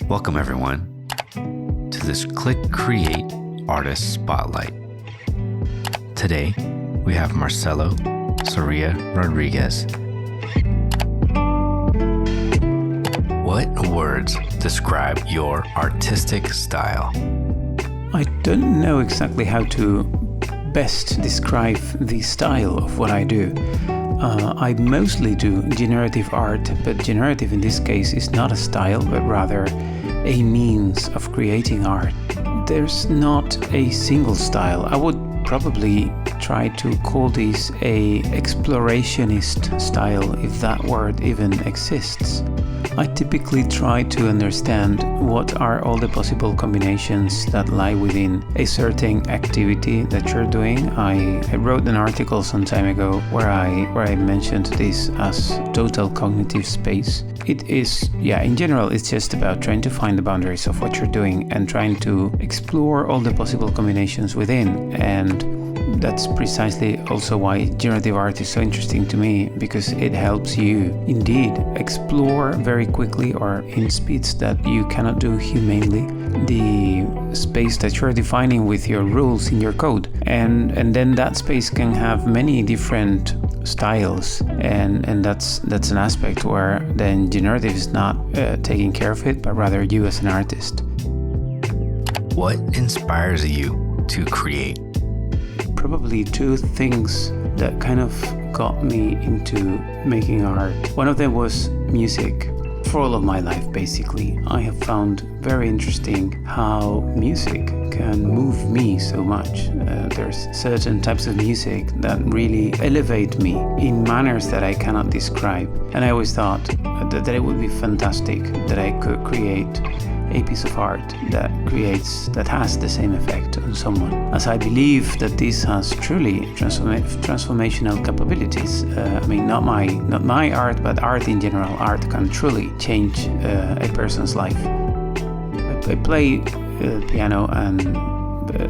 Welcome everyone to this Click Create Artist Spotlight. Today we have Marcelo Soria-Rodríguez. What words describe your artistic style? I don't know exactly how to best describe the style of what I do. I mostly do generative art, but generative in this case is not a style, but rather a means of creating art. There's not a single style. I would probably try to call this a explorationist style, if that word even exists. I typically try to understand what are all the possible combinations that lie within a certain activity that you're doing. I wrote an article some time ago where I mentioned this as total cognitive space. It is, in general, it's just about trying to find the boundaries of what you're doing and trying to explore all the possible combinations within. And that's precisely also why generative art is so interesting to me, because it helps you indeed explore very quickly or in speeds that you cannot do humanly the space that you're defining with your rules in your code. And then that space can have many different styles, and that's an aspect where then generative is not taking care of it, but rather you as an artist. What inspires you to create? Probably two things that kind of got me into making art. One of them was music. For all of my life, basically, I have found very interesting how music can move me so much. There's certain types of music that really elevate me in manners that I cannot describe. And I always thought that it would be fantastic that I could create a piece of art that has the same effect on someone, as I believe that this has truly transformational capabilities. Not my art, but art in general. Art can truly change a person's life. I play piano and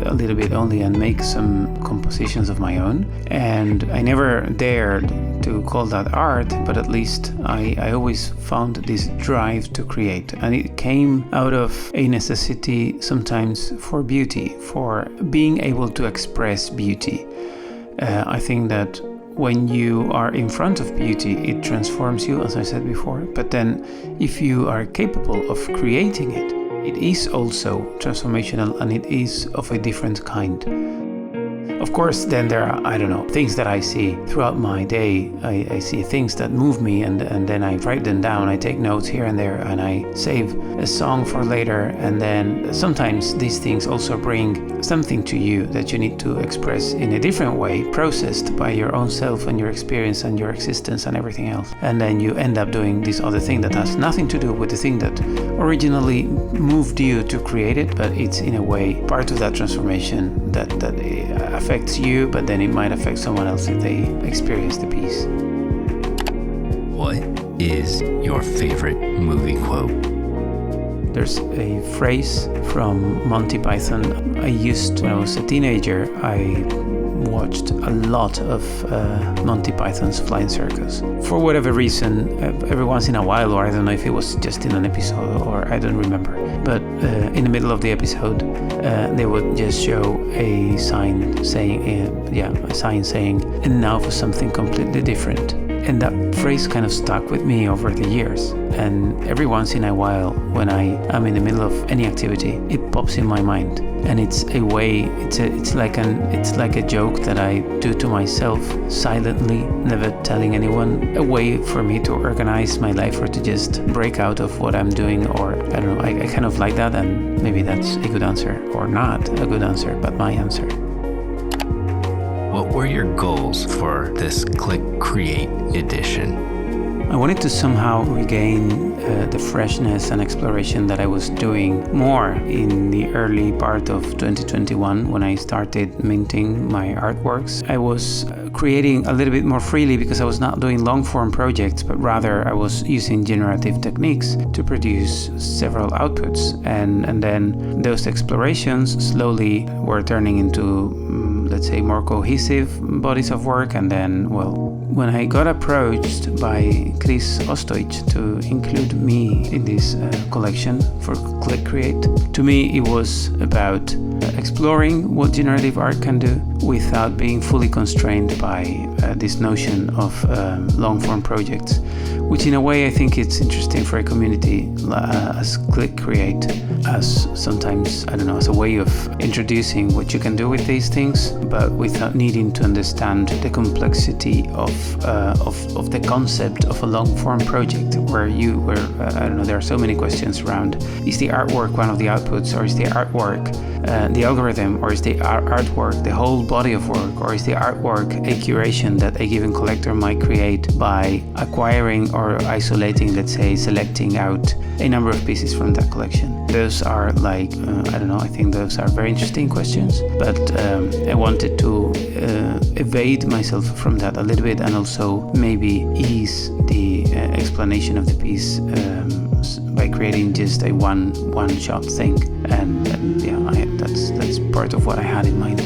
a little bit only, and make some compositions of my own, and I never dared to call that art, but at least I always found this drive to create, and it came out of a necessity sometimes for beauty, for being able to express beauty. I think that when you are in front of beauty, it transforms you, as I said before, but then if you are capable of creating it, it is also transformational, and it is of a different kind. Of course, then there are, things that I see throughout my day. I see things that move me, and then I write them down. I take notes here and there, and I save a song for later. And then sometimes these things also bring something to you that you need to express in a different way, processed by your own self and your experience and your existence and everything else. And then you end up doing this other thing that has nothing to do with the thing that originally moved you to create it, but it's in a way part of that transformation that affects you, but then it might affect someone else if they experience the piece. What is your favorite movie quote? There's a phrase from Monty Python I used when I was a teenager. I watched a lot of Monty Python's Flying Circus. For whatever reason, every once in a while, or I don't know if it was just in an episode, or I don't remember, but in the middle of the episode, they would just show a sign saying, "And now for something completely different." And that phrase kind of stuck with me over the years. And every once in a while, when I am in the middle of any activity, it pops in my mind. And it's a way, it's like a joke that I do to myself silently, never telling anyone. A way for me to organize my life, or to just break out of what I'm doing, or I don't know. I kind of like that, and maybe that's a good answer, or not a good answer, but my answer. What were your goals for this Click Create edition? I wanted to somehow regain the freshness and exploration that I was doing more in the early part of 2021 when I started minting my artworks. I was creating a little bit more freely because I was not doing long-form projects, but rather I was using generative techniques to produce several outputs. And then those explorations slowly were turning into, let's say, more cohesive bodies of work, and then, when I got approached by Chris Ostoich to include me in this collection for Click Create, to me it was about exploring what generative art can do without being fully constrained by this notion of long-form projects, which in a way I think it's interesting for a community as Click Create, as sometimes, I don't know, as a way of introducing what you can do with these things, but without needing to understand the complexity of the concept of a long-form project, where I don't know, there are so many questions around: is the artwork one of the outputs, or is the artwork the algorithm, or is the artwork the whole body of work, or is the artwork a curation that a given collector might create by acquiring or isolating, let's say, selecting out a number of pieces from that collection? Those are like, I don't know, I think those are very interesting questions, but I wanted to evade myself from that a little bit, and also maybe ease the explanation of the piece by creating just a one-shot thing, and yeah, that's part of what I had in mind.